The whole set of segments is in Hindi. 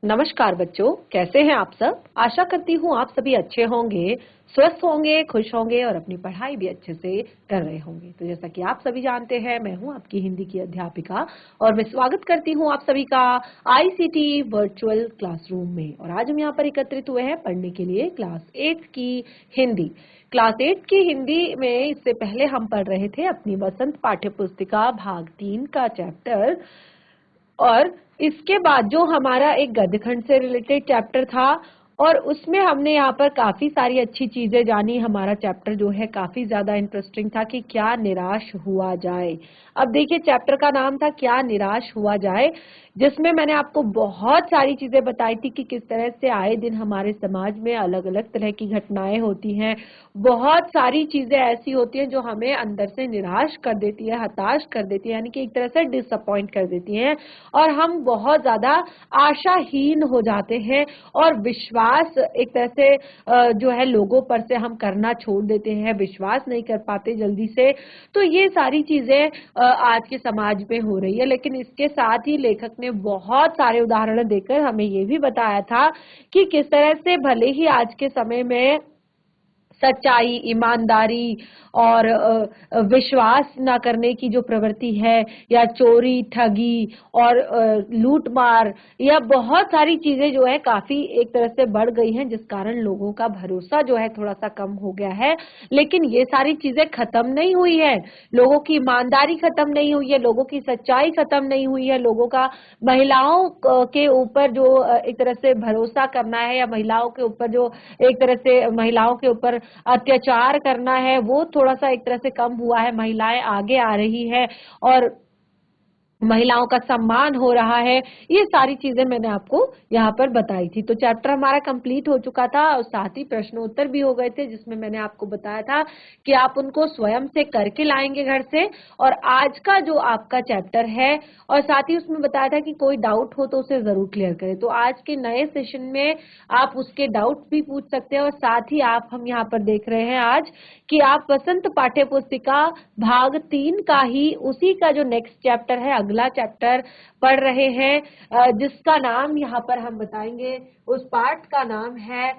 नमस्कार बच्चों, कैसे हैं आप सब। आशा करती हूँ आप सभी अच्छे होंगे, स्वस्थ होंगे, खुश होंगे और अपनी पढ़ाई भी अच्छे से कर रहे होंगे। तो जैसा कि आप सभी जानते हैं, मैं हूँ आपकी हिंदी की अध्यापिका और मैं स्वागत करती हूँ आप सभी का आईसीटी वर्चुअल क्लासरूम में। और आज हम यहाँ पर एकत्रित हुए हैं पढ़ने के लिए क्लास 8 की हिंदी। क्लास 8 की हिंदी में इससे पहले हम पढ़ रहे थे अपनी वसंत पाठ्य पुस्तिका भाग 3 का चैप्टर, और इसके बाद जो हमारा एक गद्यखंड से रिलेटेड चैप्टर था और उसमें हमने यहाँ पर काफी सारी अच्छी चीजें जानी। हमारा चैप्टर जो है काफी ज्यादा इंटरेस्टिंग था कि क्या निराश हुआ जाए। अब देखिए, चैप्टर का नाम था क्या निराश हुआ जाए, जिसमें मैंने आपको बहुत सारी चीजें बताई थी कि किस तरह से आए दिन हमारे समाज में अलग अलग तरह की घटनाएं होती हैं। बहुत सारी चीजें ऐसी होती हैं जो हमें अंदर से निराश कर देती है, हताश कर देती है, यानी कि एक तरह से डिसअपॉइंट कर देती हैं और हम बहुत ज्यादा आशाहीन हो जाते हैं और विश्वास एक तरह से जो है लोगों पर से हम करना छोड़ देते हैं, विश्वास नहीं कर पाते जल्दी से। तो ये सारी चीजें आज के समाज में हो रही है। लेकिन इसके साथ ही लेखक ने बहुत सारे उदाहरण देकर हमें ये भी बताया था कि किस तरह से भले ही आज के समय में सच्चाई, ईमानदारी और विश्वास न करने की जो प्रवृत्ति है, या चोरी, ठगी और लूट मार, या बहुत सारी चीजें जो है काफी एक तरह से बढ़ गई हैं, जिस कारण लोगों का भरोसा जो है थोड़ा सा कम हो गया है। लेकिन ये सारी चीजें खत्म नहीं हुई है, लोगों की ईमानदारी खत्म नहीं हुई है, लोगों की सच्चाई खत्म नहीं हुई है, लोगों का महिलाओं के ऊपर जो एक तरह से भरोसा करना है, या महिलाओं के ऊपर जो एक तरह से महिलाओं के ऊपर अत्याचार करना है, वो थोड़ा सा एक तरह से कम हुआ है। महिलाएं आगे आ रही है और महिलाओं का सम्मान हो रहा है। ये सारी चीजें मैंने आपको यहाँ पर बताई थी। तो चैप्टर हमारा कंप्लीट हो चुका था और साथ ही प्रश्नोत्तर भी हो गए थे, जिसमें मैंने आपको बताया था कि आप उनको स्वयं से करके लाएंगे घर से। और आज का जो आपका चैप्टर है, और साथ ही उसमें बताया था कि कोई डाउट हो तो उसे जरूर क्लियर करें। तो आज के नए सेशन में आप उसके डाउट भी पूछ सकते हैं। और साथ ही हम यहाँ पर देख रहे हैं आज कि आप वसंत पाठ्य पुस्तिका भाग 3 का ही उसी का जो नेक्स्ट चैप्टर है, अगला चैप्टर पढ़ रहे हैं, जिसका नाम यहाँ पर हम बताएंगे। उस पाठ का नाम है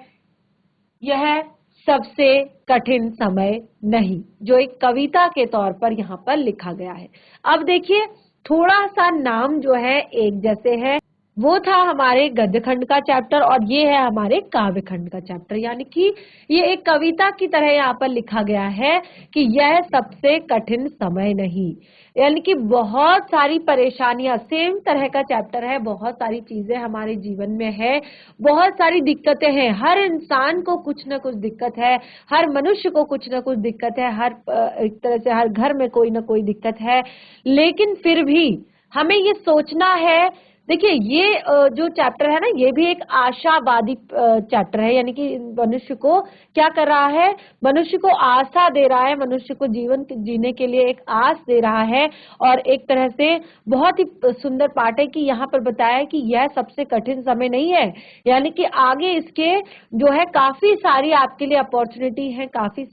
यह सबसे कठिन समय नहीं, जो एक कविता के तौर पर यहाँ पर लिखा गया है। अब देखिए, थोड़ा सा नाम जो है एक जैसे है। वो था हमारे गद्य खंड का चैप्टर और ये है हमारे काव्य खंड का चैप्टर, यानी कि ये एक कविता की तरह यहाँ पर लिखा गया है कि यह सबसे कठिन समय नहीं, यानी कि बहुत सारी परेशानियां, सेम तरह का चैप्टर है। बहुत सारी चीजें हमारे जीवन में है, बहुत सारी दिक्कतें हैं, हर इंसान को कुछ ना कुछ दिक्कत है, हर मनुष्य को कुछ ना कुछ दिक्कत है, हर एक तरह से हर घर में कोई ना कोई दिक्कत है। लेकिन फिर भी हमें ये सोचना है। देखिए, ये जो चैप्टर है ना, ये भी एक आशावादी चैप्टर है, यानी कि मनुष्य को क्या कर रहा है, मनुष्य को आशा दे रहा है, मनुष्य को जीवन जीने के लिए एक आस दे रहा है। और एक तरह से बहुत ही सुंदर पाठ है कि यहाँ पर बताया है कि यह सबसे कठिन समय नहीं है, यानी कि आगे इसके जो है काफी सारी आपके लिए अपॉर्चुनिटी है, काफी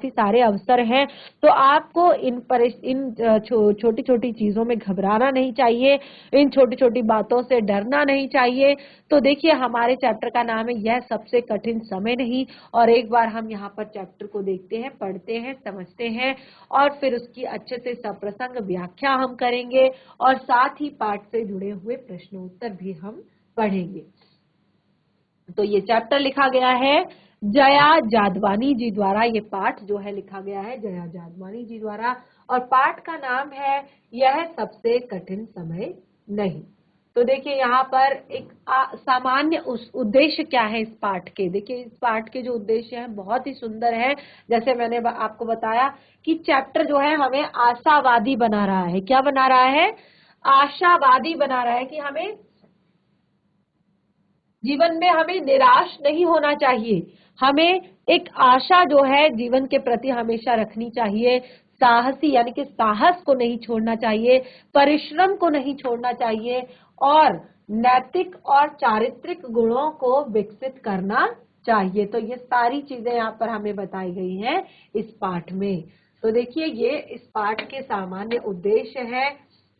सारे अवसर हैं। तो आपको इन छोटी छोटी चीजों में घबराना नहीं चाहिए, इन छोटी छोटी बातों से डरना नहीं चाहिए। तो देखिए, हमारे चैप्टर का नाम है यह सबसे कठिन समय नहीं। और एक बार हम यहाँ पर चैप्टर को देखते हैं, पढ़ते हैं, समझते हैं और फिर उसकी अच्छे से सप्रसंग व्याख्या हम करेंगे और साथ ही पाठ से जुड़े हुए प्रश्नोत्तर भी हम पढ़ेंगे। तो ये चैप्टर लिखा गया है जया जादवानी जी द्वारा। ये पाठ जो है लिखा गया है जया जादवानी जी द्वारा और पाठ का नाम है यह सबसे कठिन समय नहीं। तो देखिए, यहाँ पर एक सामान्य उद्देश्य क्या है इस पाठ के। देखिए, इस पाठ के जो उद्देश्य हैं बहुत ही सुंदर है। जैसे मैंने आपको बताया कि चैप्टर जो है हमें आशावादी बना रहा है। क्या बना रहा है? आशावादी बना रहा है कि हमें जीवन में हमें निराश नहीं होना चाहिए, हमें एक आशा जो है जीवन के प्रति हमेशा रखनी चाहिए। साहसी यानी कि साहस को नहीं छोड़ना चाहिए, परिश्रम को नहीं छोड़ना चाहिए और नैतिक और चारित्रिक गुणों को विकसित करना चाहिए। तो ये सारी चीजें यहाँ पर हमें बताई गई हैं इस पाठ में। तो देखिए, ये इस पाठ के सामान्य उद्देश्य है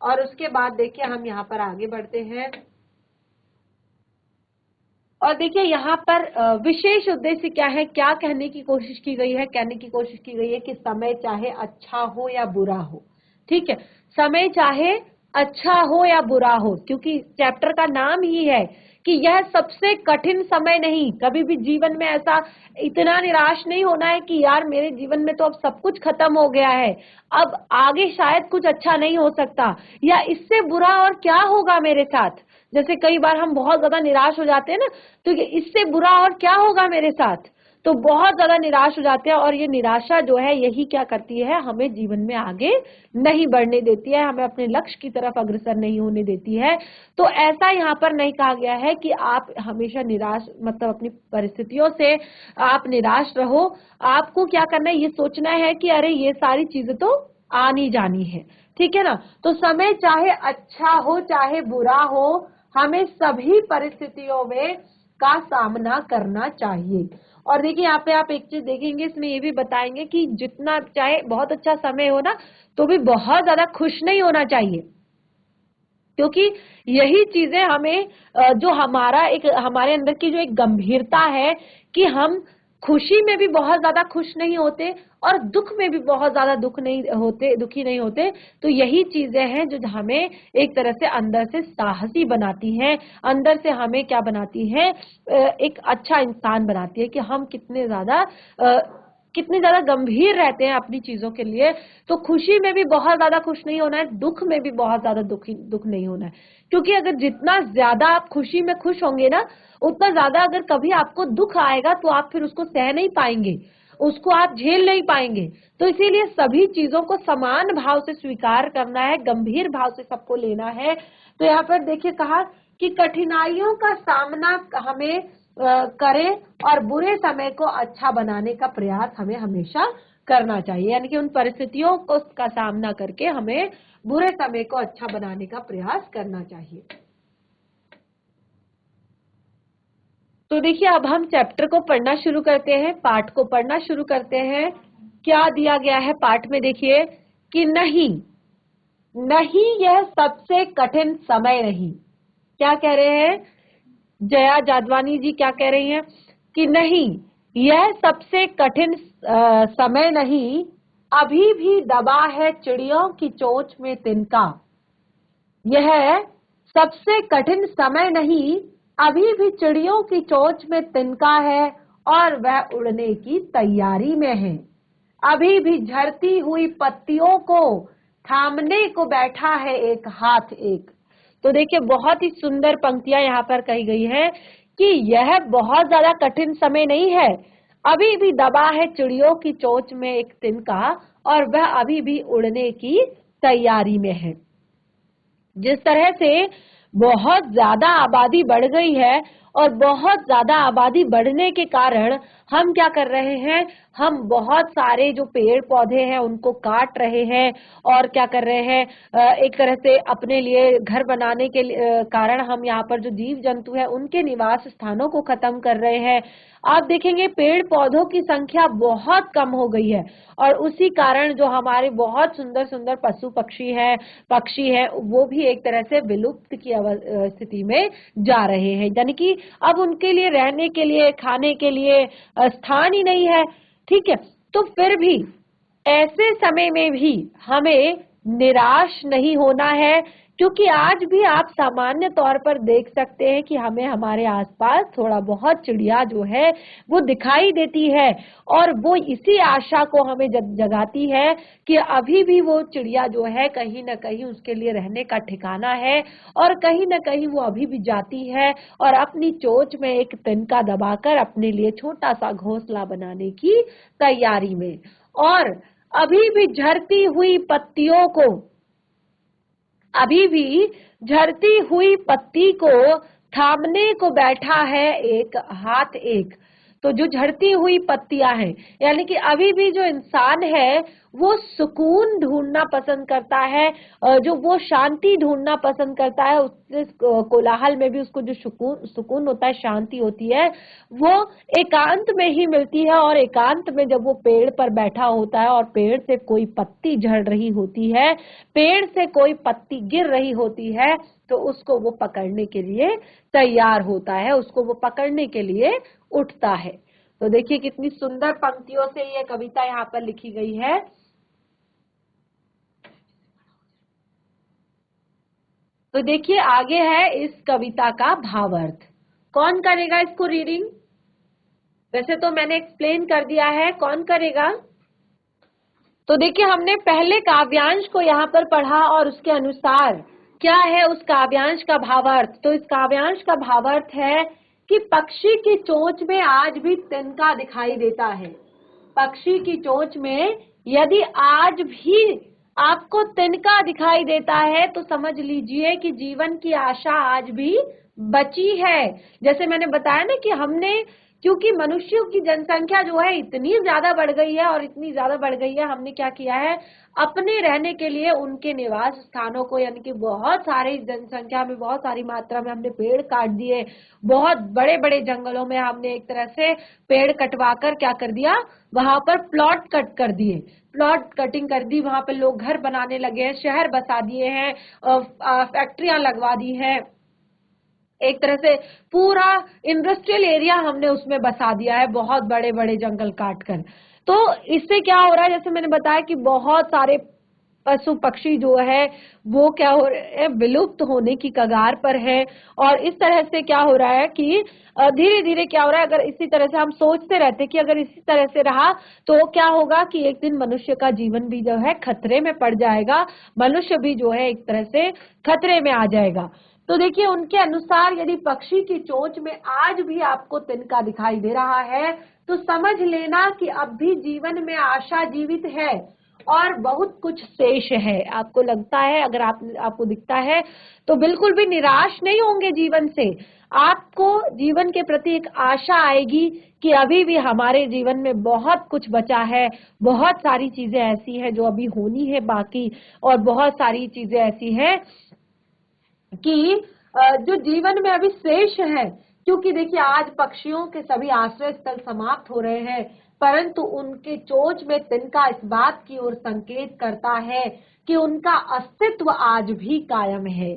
और उसके बाद देखिए हम यहाँ पर आगे बढ़ते हैं। और देखिए यहाँ पर विशेष उद्देश्य क्या है, क्या कहने की कोशिश की गई है, कहने की कोशिश की गई है कि समय चाहे अच्छा हो या बुरा हो, ठीक है, समय चाहे अच्छा हो या बुरा हो, क्योंकि चैप्टर का नाम ही है कि यह सबसे कठिन समय नहीं। कभी भी जीवन में ऐसा इतना निराश नहीं होना है कि यार मेरे जीवन में तो अब सब कुछ खत्म हो गया है, अब आगे शायद कुछ अच्छा नहीं हो सकता, या इससे बुरा और क्या होगा मेरे साथ। जैसे कई बार हम बहुत ज्यादा निराश हो जाते हैं ना, तो इससे बुरा और क्या होगा मेरे साथ, तो बहुत ज्यादा निराश हो जाते हैं। और ये निराशा जो है यही क्या करती है, हमें जीवन में आगे नहीं बढ़ने देती है, हमें अपने लक्ष्य की तरफ अग्रसर नहीं होने देती है। तो ऐसा यहाँ पर नहीं कहा गया है कि आप हमेशा निराश, मतलब अपनी परिस्थितियों से आप निराश रहो। आपको क्या करना है, ये सोचना है कि अरे ये सारी चीजें तो आनी जानी है, ठीक है ना। तो समय चाहे अच्छा हो चाहे बुरा हो, हमें सभी परिस्थितियों में का सामना करना चाहिए। और देखिए यहाँ पे आप एक चीज देखेंगे, इसमें ये भी बताएंगे कि जितना चाहे बहुत अच्छा समय हो ना, तो भी बहुत ज्यादा खुश नहीं होना चाहिए, क्योंकि यही चीजें हमें जो हमारा एक हमारे अंदर की जो एक गंभीरता है कि हम खुशी में भी बहुत ज्यादा खुश नहीं होते और दुख में भी बहुत ज्यादा दुखी नहीं होते। तो यही चीजें हैं जो हमें एक तरह से अंदर से साहसी बनाती हैं, अंदर से हमें क्या बनाती है, एक अच्छा इंसान बनाती है कि हम कितने ज्यादा गंभीर रहते हैं अपनी चीजों के लिए। तो खुशी में भी बहुत ज्यादा खुश नहीं होना है, दुख में भी बहुत ज्यादा दुख नहीं होना है, क्योंकि अगर जितना ज्यादा आप खुशी में खुश होंगे ना, उतना ज्यादा अगर कभी आपको दुख आएगा तो आप फिर उसको सह नहीं पाएंगे, उसको आप झेल नहीं पाएंगे। तो इसीलिए सभी चीजों को समान भाव से स्वीकार करना है, गंभीर भाव से सबको लेना है। तो यहाँ पर देखिए कहा कि कठिनाइयों का सामना हमें करें और बुरे समय को अच्छा बनाने का प्रयास हमें हमेशा करना चाहिए, यानी कि उन परिस्थितियों को का सामना करके हमें बुरे समय को अच्छा बनाने का प्रयास करना चाहिए। तो देखिए अब हम चैप्टर को पढ़ना शुरू करते हैं, पाठ को पढ़ना शुरू करते हैं। क्या दिया गया है पाठ में, देखिए कि नहीं, नहीं यह सबसे कठिन समय नहीं। क्या कह रहे हैं जया जादवानी जी, क्या कह रही हैं कि नहीं यह सबसे कठिन समय नहीं, अभी भी दबा है चिड़ियों की चोंच में तिनका। यह सबसे कठिन समय नहीं, अभी भी चिड़ियों की चोंच में तिनका है और वह उड़ने की तैयारी में है। अभी भी झरती हुई पत्तियों को थामने को बैठा है एक हाथ एक। तो देखिए बहुत ही सुंदर पंक्तियां यहाँ पर कही गई है कि यह बहुत ज्यादा कठिन समय नहीं है, अभी भी दबा है चिड़ियों की चोंच में एक तिनका और वह अभी भी उड़ने की तैयारी में है। जिस तरह से बहुत ज्यादा आबादी बढ़ गई है और बहुत ज्यादा आबादी बढ़ने के कारण हम क्या कर रहे हैं, हम बहुत सारे जो पेड़ पौधे हैं उनको काट रहे हैं और क्या कर रहे हैं, एक तरह से अपने लिए घर बनाने के कारण हम यहाँ पर जो जीव जंतु है उनके निवास स्थानों को खत्म कर रहे हैं। आप देखेंगे पेड़ पौधों की संख्या बहुत कम हो गई है और उसी कारण जो हमारे बहुत सुंदर सुंदर पक्षी है वो भी एक तरह से विलुप्त की स्थिति में जा रहे हैं, यानी कि अब उनके लिए रहने के लिए, खाने के लिए स्थान ही नहीं है। ठीक है, तो फिर भी ऐसे समय में भी हमें निराश नहीं होना है, क्योंकि आज भी आप सामान्य तौर पर देख सकते हैं कि हमें हमारे आसपास थोड़ा बहुत चिड़िया जो है वो दिखाई देती है और वो इसी आशा को हमें जगाती है कि अभी भी वो चिड़िया जो है कहीं ना कहीं उसके लिए रहने का ठिकाना है और कहीं ना कहीं वो अभी भी जाती है और अपनी चोंच में एक तिनका दबाकर अपने लिए छोटा सा घोंसला बनाने की तैयारी में, और अभी भी झरती हुई पत्ती को थामने को बैठा है एक हाथ एक। तो जो झड़ती हुई पत्तियां हैं, यानी कि अभी भी जो इंसान है वो सुकून ढूंढना पसंद करता है, जो वो शांति ढूंढना पसंद करता है, उससे कोलाहल में भी उसको जो सुकून होता है, शांति होती है, वो एकांत में ही मिलती है। और एकांत में जब वो पेड़ पर बैठा होता है और पेड़ से कोई पत्ती झड़ रही होती है, पेड़ से कोई पत्ती गिर रही होती है, तो उसको वो पकड़ने के लिए तैयार होता है, उसको वो पकड़ने के लिए उठता है। तो देखिए कितनी सुंदर पंक्तियों से ये कविता यहाँ पर लिखी गई है। तो देखिए आगे है इस कविता का भावार्थ। कौन करेगा इसको रीडिंग? वैसे तो मैंने एक्सप्लेन कर दिया है, कौन करेगा? तो देखिए हमने पहले काव्यांश को यहाँ पर पढ़ा और उसके अनुसार क्या है उस काव्यांश का भावार्थ। तो इस काव्यांश का भावार्थ है कि पक्षी की चोंच में आज भी तिनका दिखाई देता है। पक्षी की चोंच में यदि आज भी आपको तिनका दिखाई देता है तो समझ लीजिए कि जीवन की आशा आज भी बची है। जैसे मैंने बताया ना कि हमने, क्योंकि मनुष्यों की जनसंख्या जो है इतनी ज्यादा बढ़ गई है और इतनी ज्यादा बढ़ गई है, हमने क्या किया है, अपने रहने के लिए उनके निवास स्थानों को, यानी कि बहुत सारे जनसंख्या में बहुत सारी मात्रा में हमने पेड़ काट दिए। बहुत बड़े बड़े जंगलों में हमने एक तरह से पेड़ कटवाकर क्या कर दिया, वहां पर प्लॉट कट कर दिए, प्लॉट कटिंग कर दी, वहां पर लोग घर बनाने लगे हैं, शहर बसा दिए हैं, फैक्ट्रियां लगवा दी हैं, एक तरह से पूरा इंडस्ट्रियल एरिया हमने उसमें बसा दिया है, बहुत बड़े बड़े जंगल काटकर। तो इससे क्या हो रहा है, जैसे मैंने बताया कि बहुत सारे पशु पक्षी जो है वो क्या हो रहे हैं, विलुप्त होने की कगार पर है। और इस तरह से क्या हो रहा है कि धीरे धीरे क्या हो रहा है, अगर इसी तरह से हम सोचते रहते कि अगर इसी तरह से रहा तो क्या होगा कि एक दिन मनुष्य का जीवन भी जो है खतरे में पड़ जाएगा, मनुष्य भी जो है एक तरह से खतरे में आ जाएगा। तो देखिए उनके अनुसार यदि पक्षी की चोंच में आज भी आपको तिनका दिखाई दे रहा है तो समझ लेना कि अब भी जीवन में आशा जीवित है और बहुत कुछ शेष है। आपको लगता है, अगर आपको दिखता है तो बिल्कुल भी निराश नहीं होंगे जीवन से। आपको जीवन के प्रति एक आशा आएगी कि अभी भी हमारे जीवन में बहुत कुछ बचा है, बहुत सारी चीजें ऐसी हैं जो अभी होनी है बाकी, और बहुत सारी चीजें ऐसी हैं कि जो जीवन में अभी शेष है। क्योंकि देखिए आज पक्षियों के सभी आश्रय स्थल समाप्त हो रहे हैं, परंतु उनके चोंच में तिनका इस बात की ओर संकेत करता है कि उनका अस्तित्व आज भी कायम है।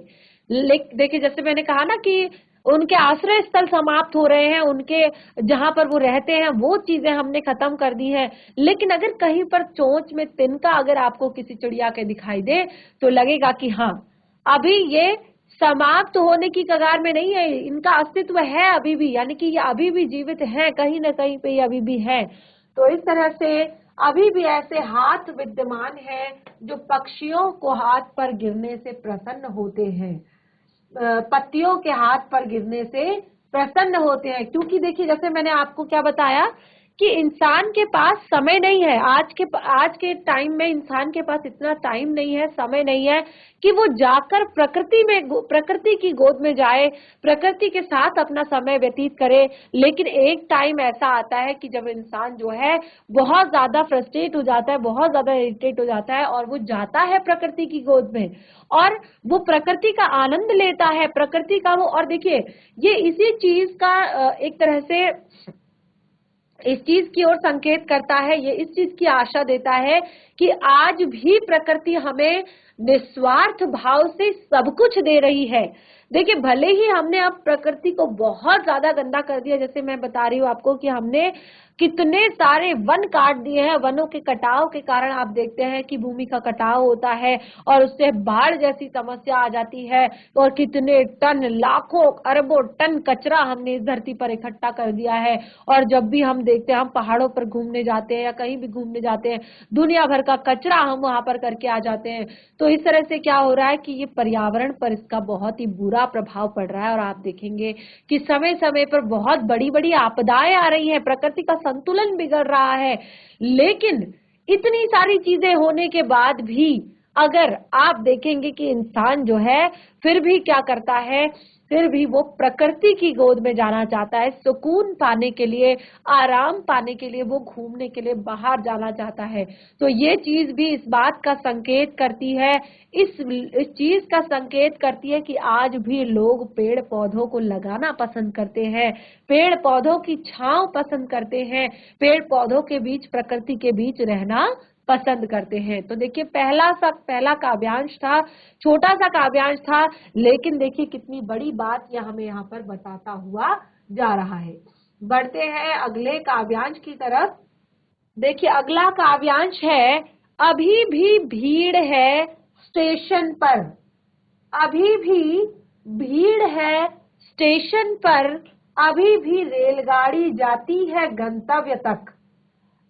देखिए जैसे मैंने कहा ना कि उनके आश्रय स्थल समाप्त हो रहे हैं, उनके जहां पर वो रहते हैं वो चीजें हमने खत्म कर दी हैं, लेकिन अगर कहीं पर चोंच में तिनका अगर आपको किसी चिड़िया के दिखाई दे तो लगेगा कि हाँ अभी ये समाप्त होने की कगार में नहीं है, इनका अस्तित्व है अभी भी, यानी कि ये अभी भी जीवित है, कहीं ना कहीं पे ये अभी भी है। तो इस तरह से अभी भी ऐसे हाथ विद्यमान हैं जो पक्षियों को हाथ पर गिरने से प्रसन्न होते हैं, पत्तियों के हाथ पर गिरने से प्रसन्न होते हैं। क्योंकि देखिए जैसे मैंने आपको क्या बताया कि इंसान के पास समय नहीं है, आज के टाइम में इंसान के पास इतना टाइम नहीं है, समय नहीं है कि वो जाकर प्रकृति की गोद में जाए, प्रकृति के साथ अपना समय व्यतीत करे। लेकिन एक टाइम ऐसा आता है कि जब इंसान जो है बहुत ज्यादा फ्रस्ट्रेट हो जाता है, बहुत ज्यादा इरिटेट हो जाता है और वो जाता है प्रकृति की गोद में और वो प्रकृति का आनंद लेता है, प्रकृति का वो। और देखिए ये इसी चीज का एक तरह से इस चीज की ओर संकेत करता है, ये इस चीज की आशा देता है कि आज भी प्रकृति हमें निस्वार्थ भाव से सब कुछ दे रही है। देखिए भले ही हमने अब प्रकृति को बहुत ज्यादा गंदा कर दिया, जैसे मैं बता रही हूँ आपको कि हमने कितने सारे वन काट दिए हैं, वनों के कटाव के कारण आप देखते हैं कि भूमि का कटाव होता है और उससे बाढ़ जैसी समस्या आ जाती है, और कितने टन, लाखों अरबों टन कचरा हमने इस धरती पर इकट्ठा कर दिया है। और जब भी हम देखते हैं, हम पहाड़ों पर घूमने जाते हैं या कहीं भी घूमने जाते हैं, दुनिया भर का कचरा हम वहां पर करके आ जाते हैं। तो इस तरह से क्या हो रहा है कि ये पर्यावरण पर इसका बहुत ही बुरा प्रभाव पड़ रहा है। और आप देखेंगे कि समय समय पर बहुत बड़ी बड़ी आपदाएं आ रही हैं, प्रकृति का संतुलन बिगड़ रहा है। लेकिन इतनी सारी चीजें होने के बाद भी अगर आप देखेंगे कि इंसान जो है फिर भी क्या करता है, फिर भी वो प्रकृति की गोद में जाना चाहता है, सुकून पाने के लिए, आराम पाने के लिए, वो घूमने के लिए बाहर जाना चाहता है। तो ये चीज भी इस बात का संकेत करती है, इस चीज का संकेत करती है कि आज भी लोग पेड़ पौधों को लगाना पसंद करते हैं, पेड़ पौधों की छांव पसंद करते हैं, पेड़ पौधों के बीच, प्रकृति के बीच रहना पसंद करते हैं। तो देखिए पहला काव्यांश था, छोटा सा काव्यांश था, लेकिन देखिए कितनी बड़ी बात यह हमें यहाँ पर बताता हुआ जा रहा है। बढ़ते हैं अगले काव्यांश की तरफ। देखिए अगला काव्यांश है, अभी भी भीड़ है स्टेशन पर। अभी भी भीड़ है स्टेशन पर, अभी भी रेलगाड़ी जाती है गंतव्य तक।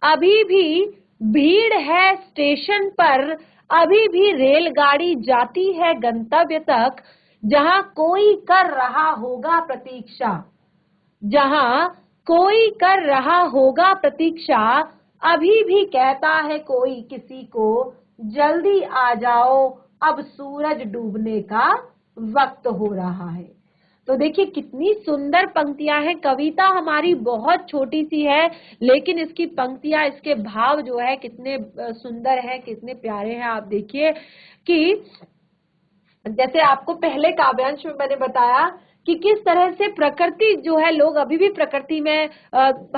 अभी भी भीड़ है स्टेशन पर, अभी भी रेलगाड़ी जाती है गंतव्य तक, जहां कोई कर रहा होगा प्रतीक्षा। जहां कोई कर रहा होगा प्रतीक्षा, अभी भी कहता है कोई किसी को, जल्दी आ जाओ अब सूरज डूबने का वक्त हो रहा है। तो देखिए कितनी सुंदर पंक्तियां हैं। कविता हमारी बहुत छोटी सी है, लेकिन इसकी पंक्तियां, इसके भाव जो है कितने सुंदर हैं, कितने प्यारे हैं। आप देखिए कि जैसे आपको पहले काव्यांश में मैंने बताया कि किस तरह से प्रकृति जो है, लोग अभी भी प्रकृति में,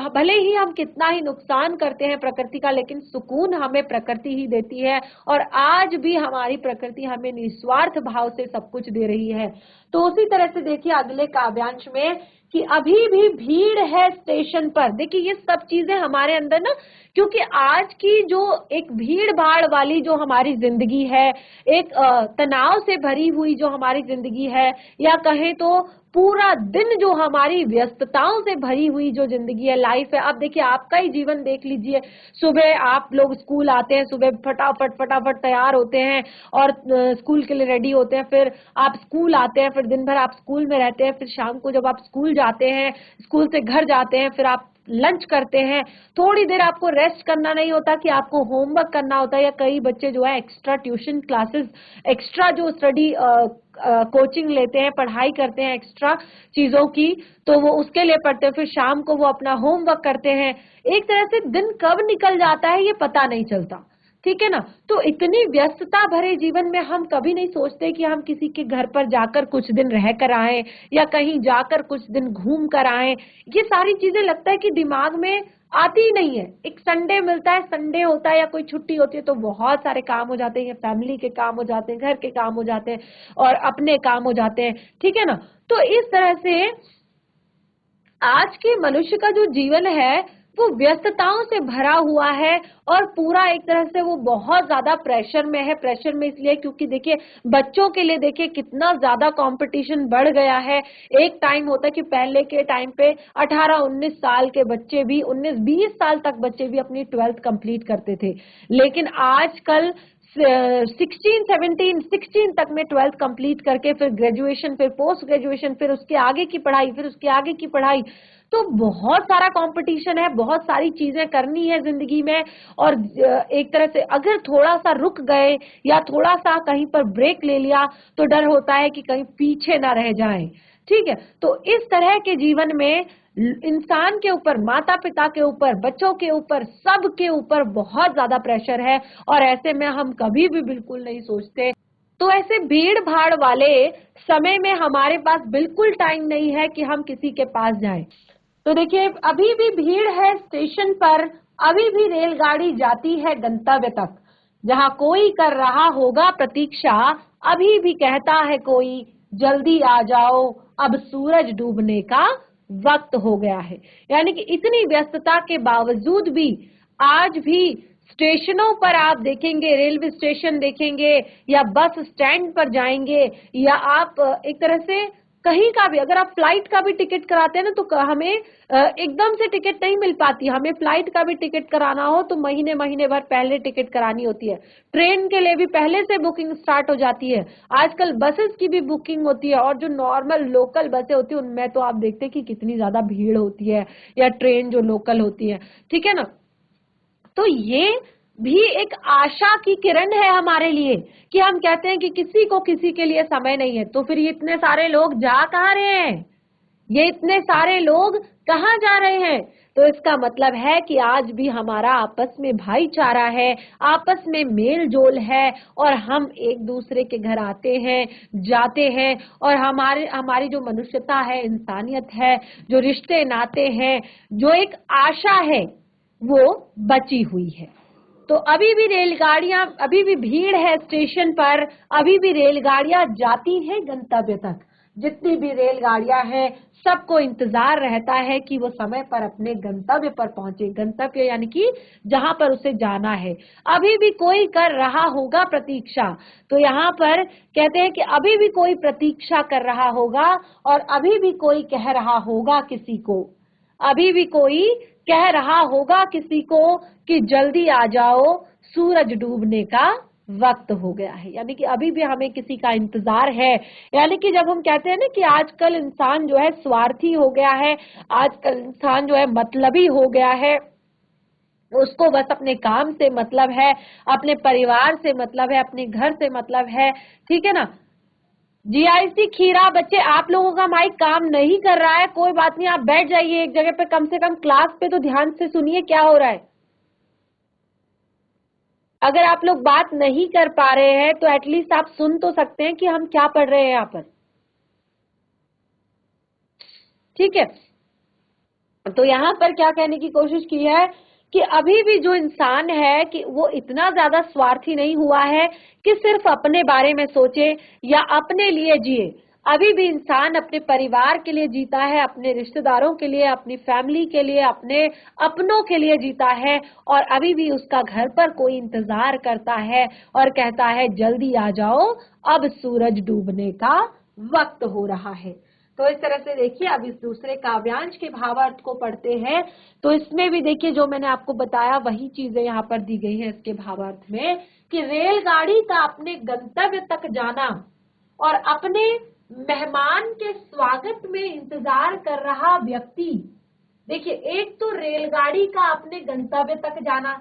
भले ही हम कितना ही नुकसान करते हैं प्रकृति का, लेकिन सुकून हमें प्रकृति ही देती है, और आज भी हमारी प्रकृति हमें निस्वार्थ भाव से सब कुछ दे रही है। तो उसी तरह से देखिए अगले काव्यांश में कि अभी भी भीड़ है स्टेशन पर। देखिए ये सब चीजें हमारे अंदर ना, क्योंकि आज की जो एक भीड़ भाड़ वाली जो हमारी जिंदगी है, एक तनाव से भरी हुई जो हमारी जिंदगी है, या कहें तो पूरा दिन जो हमारी व्यस्तताओं से भरी हुई जो जिंदगी है, लाइफ है। अब देखिए आपका ही जीवन देख लीजिए, सुबह आप लोग स्कूल आते हैं, सुबह फटाफट तैयार होते हैं और स्कूल के लिए रेडी होते हैं, फिर आप स्कूल आते हैं, फिर दिन भर आप स्कूल में रहते हैं, फिर शाम को जब आप स्कूल जाते हैं, स्कूल से घर जाते हैं, फिर आप लंच करते हैं, थोड़ी देर आपको रेस्ट करना नहीं होता कि आपको होमवर्क करना होता है। या कई बच्चे जो है एक्स्ट्रा ट्यूशन क्लासेस, एक्स्ट्रा जो स्टडी कोचिंग लेते हैं, पढ़ाई करते हैं एक्स्ट्रा चीजों की, तो वो उसके लिए पढ़ते हैं, फिर शाम को वो अपना होमवर्क करते हैं। एक तरह से दिन कब निकल जाता है ये पता नहीं चलता, ठीक है ना। तो इतनी व्यस्तता भरे जीवन में हम कभी नहीं सोचते कि हम किसी के घर पर जाकर कुछ दिन रह कर आए, या कहीं जाकर कुछ दिन घूम कर आए। ये सारी चीजें लगता है कि दिमाग में आती ही नहीं है। एक संडे मिलता है, संडे होता है या कोई छुट्टी होती है, तो बहुत सारे काम हो जाते हैं, फैमिली के काम हो जाते हैं, घर के काम हो जाते हैं, और अपने काम हो जाते हैं, ठीक है ना। तो इस तरह से आज के मनुष्य का जो जीवन है वो व्यस्तताओं से भरा हुआ है, और पूरा एक तरह से वो बहुत ज्यादा प्रेशर में है। प्रेशर में इसलिए क्योंकि देखिए बच्चों के लिए देखिए कितना ज्यादा कंपटीशन बढ़ गया है। एक टाइम होता है कि पहले के टाइम पे 18-19 साल के बच्चे भी, 19-20 साल तक बच्चे भी अपनी 12th कंप्लीट करते थे, लेकिन आजकल 16 तक में 12th कंप्लीट करके फिर ग्रेजुएशन, फिर पोस्ट ग्रेजुएशन, फिर उसके आगे की पढ़ाई, फिर उसके आगे की पढ़ाई। तो बहुत सारा कंपटीशन है, बहुत सारी चीजें करनी है जिंदगी में, और एक तरह से अगर थोड़ा सा रुक गए या थोड़ा सा कहीं पर ब्रेक ले लिया तो डर होता है कि कहीं पीछे ना रह जाएं, ठीक है। तो इस तरह के जीवन में इंसान के ऊपर, माता पिता के ऊपर, बच्चों के ऊपर, सबके ऊपर बहुत ज्यादा प्रेशर है, और ऐसे में हम कभी भी बिल्कुल नहीं सोचते। तो ऐसे भीड़ भाड़ वाले समय में हमारे पास बिल्कुल टाइम नहीं है कि हम किसी के पास जाएं। तो देखिए अभी भी भीड़ है स्टेशन पर, अभी भी रेलगाड़ी जाती है गंतव्य तक, जहां कोई कर रहा होगा प्रतीक्षा, अभी भी कहता है कोई, जल्दी आ जाओ अब सूरज डूबने का वक्त हो गया है। यानी कि इतनी व्यस्तता के बावजूद भी आज भी स्टेशनों पर आप देखेंगे, रेलवे स्टेशन देखेंगे, या बस स्टैंड पर जाएंगे, या आप एक तरह से कहीं का भी, अगर आप फ्लाइट का भी टिकट कराते हैं ना, तो हमें एकदम से टिकट नहीं मिल पाती। हमें फ्लाइट का भी टिकट कराना हो तो महीने भर पहले टिकट करानी होती है। ट्रेन के लिए भी पहले से बुकिंग स्टार्ट हो जाती है। आजकल बसेस की भी बुकिंग होती है, और जो नॉर्मल लोकल बसें होती है उनमें तो आप देखते हैं कि कितनी ज्यादा भीड़ होती है, या ट्रेन जो लोकल होती है, ठीक है ना। तो ये भी एक आशा की किरण है हमारे लिए, कि हम कहते हैं कि किसी को किसी के लिए समय नहीं है। तो फिर इतने सारे लोग जा कहाँ रहे हैं, ये इतने सारे लोग कहाँ जा रहे हैं? तो इसका मतलब है कि आज भी हमारा आपस में भाईचारा है, आपस में मेल जोल है, और हम एक दूसरे के घर आते हैं, जाते हैं, और हमारी जो मनुष्यता है, इंसानियत है, जो रिश्ते नाते हैं, जो एक आशा है, वो बची हुई है। तो अभी भी रेलगाड़ियां, अभी भी भीड़ है स्टेशन पर, अभी भी रेलगाड़ियां जाती हैं गंतव्य तक। जितनी भी रेलगाड़ियां हैं, सबको इंतजार रहता है कि वो समय पर अपने गंतव्य पर पहुंचे। गंतव्य यानी कि जहां पर उसे जाना है। अभी भी कोई कर रहा होगा प्रतीक्षा। तो यहाँ पर कहते हैं कि अभी भी कोई प्रतीक्षा कर रहा होगा, और अभी भी कोई कह रहा होगा किसी को, अभी भी कोई कह रहा होगा किसी को कि जल्दी आ जाओ, सूरज डूबने का वक्त हो गया है। यानी कि अभी भी हमें किसी का इंतजार है। यानी कि जब हम कहते हैं ना कि आजकल इंसान जो है स्वार्थी हो गया है, आजकल इंसान जो है मतलबी हो गया है, उसको बस अपने काम से मतलब है, अपने परिवार से मतलब है, अपने घर से मतलब है, ठीक है ना। जीआईसी खीरा बच्चे, आप लोगों का माइक काम नहीं कर रहा है, कोई बात नहीं, आप बैठ जाइए एक जगह पे, कम से कम क्लास पे तो ध्यान से सुनिए क्या हो रहा है। अगर आप लोग बात नहीं कर पा रहे हैं तो एटलीस्ट आप सुन तो सकते हैं कि हम क्या पढ़ रहे हैं यहाँ पर, ठीक है। तो यहाँ पर क्या कहने की कोशिश की है कि अभी भी जो इंसान है कि वो इतना ज्यादा स्वार्थी नहीं हुआ है कि सिर्फ अपने बारे में सोचे या अपने लिए जिए। अभी भी इंसान अपने परिवार के लिए जीता है, अपने रिश्तेदारों के लिए, अपनी फैमिली के लिए, अपने अपनों के लिए जीता है, और अभी भी उसका घर पर कोई इंतजार करता है और कहता है जल्दी आ जाओ, अब सूरज डूबने का वक्त हो रहा है। तो इस तरह से देखिए, अब इस दूसरे काव्यांश के भावार्थ को पढ़ते हैं। तो इसमें भी देखिए जो मैंने आपको बताया वही चीजें यहाँ पर दी गई हैं इसके भावार्थ में, कि रेलगाड़ी का अपने गंतव्य तक जाना और अपने मेहमान के स्वागत में इंतजार कर रहा व्यक्ति। देखिए, एक तो रेलगाड़ी का अपने गंतव्य तक जाना,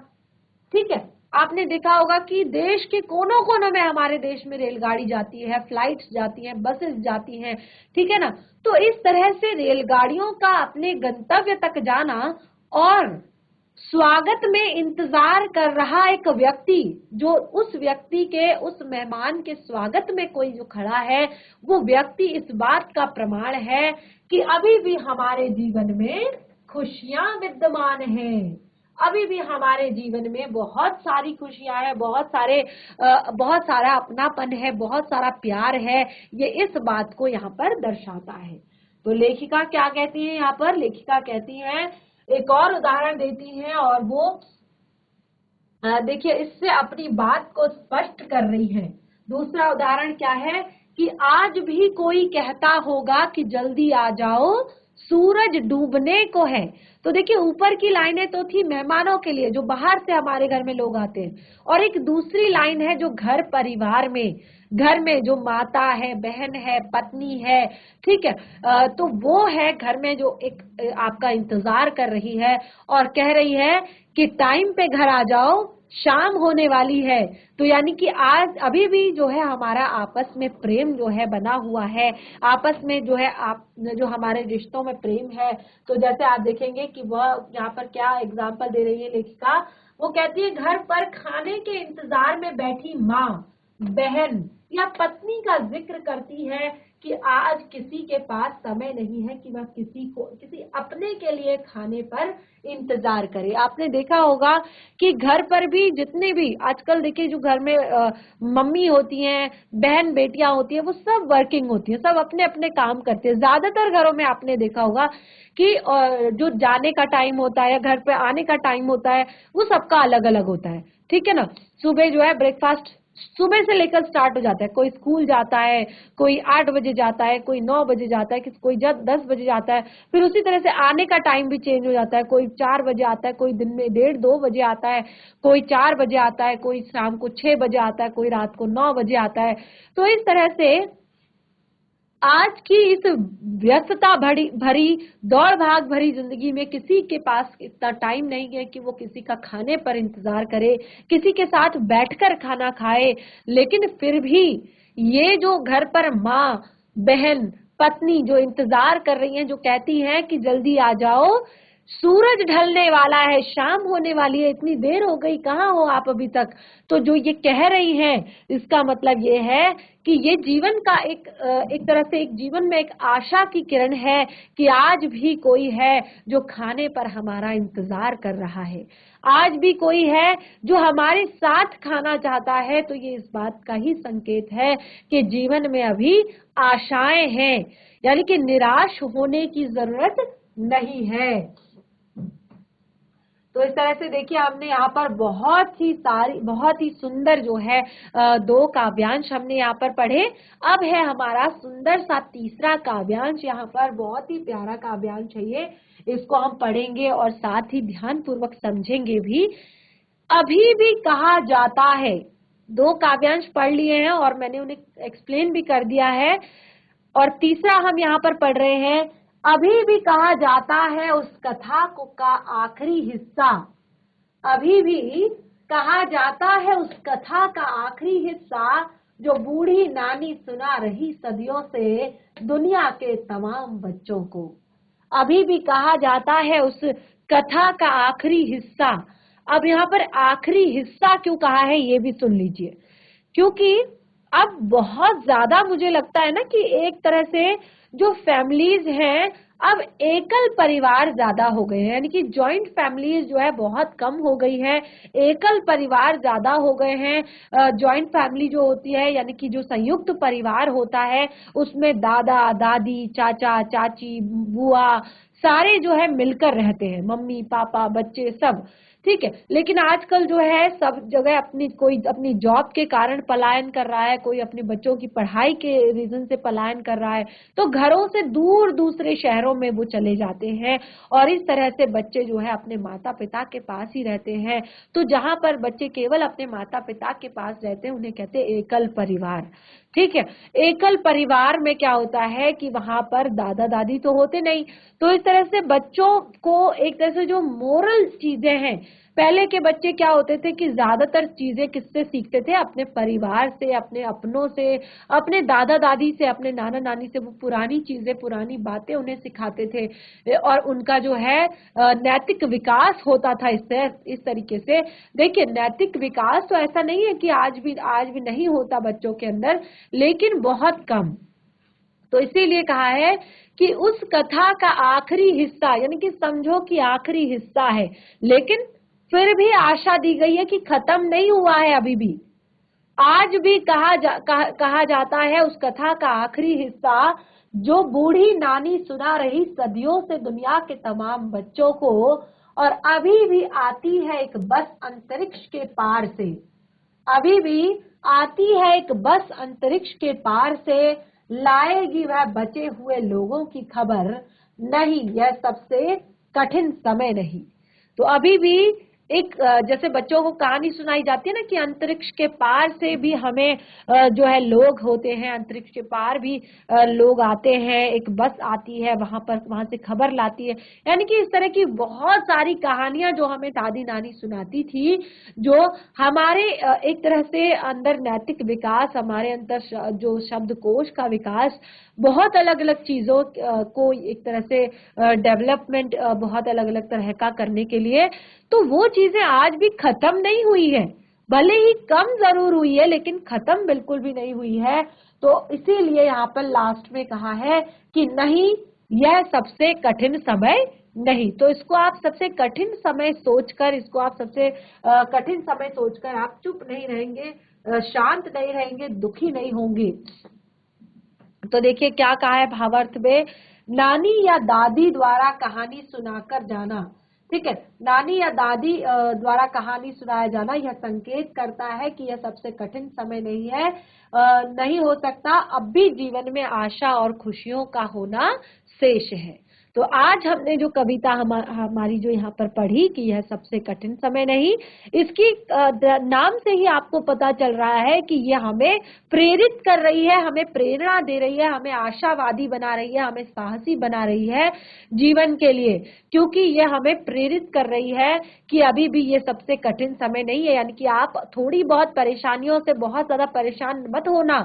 ठीक है। आपने देखा होगा कि देश के कोनों कोनों में हमारे देश में रेलगाड़ी जाती है, फ्लाइट्स जाती हैं, बसेस जाती हैं, ठीक है ना। तो इस तरह से रेलगाड़ियों का अपने गंतव्य तक जाना और स्वागत में इंतजार कर रहा एक व्यक्ति, जो उस व्यक्ति के, उस मेहमान के स्वागत में कोई जो खड़ा है, वो व्यक्ति इस बात का प्रमाण है कि अभी भी हमारे जीवन में खुशियां विद्यमान हैं। अभी भी हमारे जीवन में बहुत सारी खुशियां हैं, बहुत सारा अपनापन है, बहुत सारा प्यार है। ये इस बात को यहाँ पर दर्शाता है। तो लेखिका क्या कहती है यहाँ पर? लेखिका कहती है, एक और उदाहरण देती हैं, और वो देखिए इससे अपनी बात को स्पष्ट कर रही है। दूसरा उदाहरण क्या है कि आज भी कोई कहता होगा कि जल्दी आ जाओ, सूरज डूबने को है। तो देखिए, ऊपर की लाइनें तो थी मेहमानों के लिए, जो बाहर से हमारे घर में लोग आते हैं, और एक दूसरी लाइन है जो घर परिवार में, घर में जो माता है, बहन है, पत्नी है, ठीक है, तो वो है घर में जो एक आपका इंतजार कर रही है और कह रही है कि टाइम पे घर आ जाओ, शाम होने वाली है। तो यानी कि आज अभी भी जो है हमारा आपस में प्रेम जो है बना हुआ है, आपस में जो है जो हमारे रिश्तों में प्रेम है। तो जैसे आप देखेंगे कि वह यहाँ पर क्या एग्जाम्पल दे रही है लेखिका, वो कहती है घर पर खाने के इंतजार में बैठी माँ, बहन या पत्नी का जिक्र करती है कि आज किसी के पास समय नहीं है कि वह किसी अपने के लिए खाने पर इंतजार करे। आपने देखा होगा कि घर पर भी जितने भी आजकल देखिए जो घर में मम्मी होती हैं, बहन बेटियां होती हैं, वो सब वर्किंग होती हैं, सब अपने अपने काम करते हैं। ज्यादातर घरों में आपने देखा होगा कि जो जाने का टाइम होता है, घर पे आने का टाइम होता है, वो सबका अलग अलग होता है, ठीक है ना। सुबह जो है ब्रेकफास्ट सुबह से लेकर स्टार्ट हो जाता है। कोई स्कूल जाता है, कोई 8 बजे जाता है, कोई 9 बजे जाता है, कोई 10 बजे जाता है। फिर उसी तरह से आने का टाइम भी चेंज हो जाता है। कोई 4 बजे आता है, कोई दिन में 1:30-2 बजे आता है, कोई 4 बजे आता है, कोई शाम को 6 बजे आता है, कोई रात को 9 बजे आता है। तो इस तरह से आज की इस व्यस्तता भरी दौड़ भाग भरी जिंदगी में किसी के पास इतना टाइम नहीं है कि वो किसी का खाने पर इंतजार करे, किसी के साथ बैठकर खाना खाए। लेकिन फिर भी ये जो घर पर माँ, बहन, पत्नी जो इंतजार कर रही हैं, जो कहती हैं कि जल्दी आ जाओ, सूरज ढलने वाला है, शाम होने वाली है, इतनी देर हो गई, कहाँ हो आप अभी तक। तो जो ये कह रही हैं, इसका मतलब ये है कि ये जीवन का एक तरह से एक जीवन में एक आशा की किरण है कि आज भी कोई है जो खाने पर हमारा इंतजार कर रहा है, आज भी कोई है जो हमारे साथ खाना चाहता है। तो ये इस बात का ही संकेत है कि जीवन में अभी आशाएं हैं, यानी कि निराश होने की जरूरत नहीं है। तो इस तरह से देखिए, हमने यहाँ पर बहुत ही सुंदर जो है दो काव्यांश हमने यहाँ पर पढ़े। अब है हमारा सुंदर सा तीसरा काव्यांश, यहाँ पर बहुत ही प्यारा काव्यांश है ये, इसको हम पढ़ेंगे और साथ ही ध्यान पूर्वक समझेंगे भी। अभी भी कहा जाता है, दो काव्यांश पढ़ लिए हैं और मैंने उन्हें एक्सप्लेन भी कर दिया है, और तीसरा हम यहाँ पर पढ़ रहे हैं। अभी भी कहा जाता है उस कथा को का आखिरी हिस्सा, अभी भी कहा जाता है उस कथा का आखिरी हिस्सा, जो बूढ़ी नानी सुना रही सदियों से दुनिया के तमाम बच्चों को। अभी भी कहा जाता है उस कथा का आखिरी हिस्सा। अब यहाँ पर आखिरी हिस्सा क्यों कहा है ये भी सुन लीजिए, क्योंकि अब बहुत ज्यादा मुझे लगता है ना कि एक तरह से जो फैमिलीज हैं, अब एकल परिवार ज्यादा हो गए हैं, यानी कि जॉइंट फैमिलीज जो है बहुत कम हो गई है, एकल परिवार ज्यादा हो गए हैं। जॉइंट फैमिली जो होती है, यानी कि जो संयुक्त परिवार होता है, उसमें दादा दादी, चाचा चाची, बुआ, सारे जो है मिलकर रहते हैं, मम्मी पापा बच्चे सब, ठीक है। लेकिन आजकल जो है सब जगह कोई अपनी जॉब के कारण पलायन कर रहा है, कोई अपने बच्चों की पढ़ाई के रीजन से पलायन कर रहा है, तो घरों से दूर दूसरे शहरों में वो चले जाते हैं, और इस तरह से बच्चे जो है अपने माता पिता के पास ही रहते हैं। तो जहां पर बच्चे केवल अपने माता पिता के पास रहते हैं, उन्हें कहते हैं एकल परिवार, ठीक है। एकल परिवार में क्या होता है कि वहां पर दादा दादी तो होते नहीं, तो इस तरह से बच्चों को एक तरह से जो मोरल चीजें हैं, पहले के बच्चे क्या होते थे कि ज्यादातर चीजें किससे सीखते थे, अपने परिवार से, अपने अपनों से, अपने दादा दादी से, अपने नाना नानी से, वो पुरानी चीजें पुरानी बातें उन्हें सिखाते थे, और उनका जो है नैतिक विकास होता था इस तरीके से। देखिए, नैतिक विकास तो ऐसा नहीं है कि आज भी नहीं होता बच्चों के अंदर, लेकिन बहुत कम। तो इसीलिए कहा है कि उस कथा का आखिरी हिस्सा, यानी कि समझो कि आखिरी हिस्सा है, लेकिन फिर भी आशा दी गई है कि खत्म नहीं हुआ है, अभी भी आज भी कहा जाता है उस कथा का आखिरी हिस्सा, जो बूढ़ी नानी सुना रही सदियों से दुनिया के तमाम बच्चों को, और अभी भी आती है एक बस अंतरिक्ष के पार से, अभी भी आती है एक बस अंतरिक्ष के पार से, लाएगी वह बचे हुए लोगों की खबर, नहीं यह सबसे कठिन समय नहीं। तो अभी भी एक जैसे बच्चों को कहानी सुनाई जाती है ना कि अंतरिक्ष के पार से भी हमें जो है लोग होते हैं, अंतरिक्ष के पार भी लोग आते हैं, एक बस आती है वहां से खबर लाती है, यानी कि इस तरह की बहुत सारी कहानियां जो हमें दादी नानी सुनाती थी, जो हमारे एक तरह से अंदर नैतिक विकास, हमारे अंदर जो शब्दकोश का विकास, बहुत अलग अलग चीजों को एक तरह से डेवलपमेंट बहुत अलग अलग तरह का करने के लिए, तो वो चीजें आज भी खत्म नहीं हुई है, भले ही कम जरूर हुई है, लेकिन खत्म बिल्कुल भी नहीं हुई है। तो इसीलिए यहाँ पर लास्ट में कहा है कि नहीं, यह सबसे कठिन समय नहीं। तो इसको आप सबसे कठिन समय सोचकर, इसको आप सबसे कठिन समय सोचकर आप चुप नहीं रहेंगे, शांत नहीं रहेंगे, दुखी नहीं होंगे। तो देखिए क्या कहा है भावार्थ में, नानी या दादी द्वारा कहानी सुनाकर जाना, ठीक है, नानी या दादी द्वारा कहानी सुनाया जाना, यह संकेत करता है कि यह सबसे कठिन समय नहीं है, नहीं हो सकता, अब भी जीवन में आशा और खुशियों का होना शेष है। तो आज हमने जो कविता हमारी जो यहाँ पर पढ़ी कि यह सबसे कठिन समय नहीं, इसकी नाम से ही आपको पता चल रहा है कि यह हमें प्रेरित कर रही है, हमें प्रेरणा दे रही है, हमें आशावादी बना रही है, हमें साहसी बना रही है जीवन के लिए, क्योंकि यह हमें प्रेरित कर रही है कि अभी भी ये सबसे कठिन समय नहीं है। यानी कि आप थोड़ी बहुत परेशानियों से बहुत ज्यादा परेशान मत होना,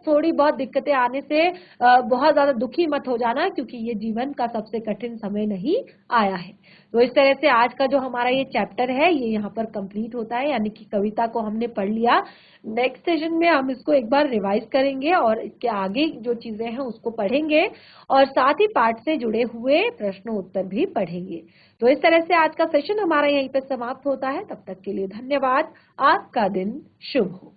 थोड़ी बहुत दिक्कतें आने से बहुत ज्यादा दुखी मत हो जाना, क्योंकि ये जीवन का सबसे कठिन समय नहीं आया है। तो इस तरह से आज का जो हमारा ये चैप्टर है ये यहाँ पर कंप्लीट होता है, यानी कि कविता को हमने पढ़ लिया। नेक्स्ट सेशन में हम इसको एक बार रिवाइज करेंगे और इसके आगे जो चीजें हैं उसको पढ़ेंगे और साथ ही पाठ से जुड़े हुए प्रश्न उत्तर भी पढ़ेंगे। तो इस तरह से आज का सेशन हमारा यहीं पे समाप्त होता है। तब तक के लिए धन्यवाद। आपका दिन शुभ हो।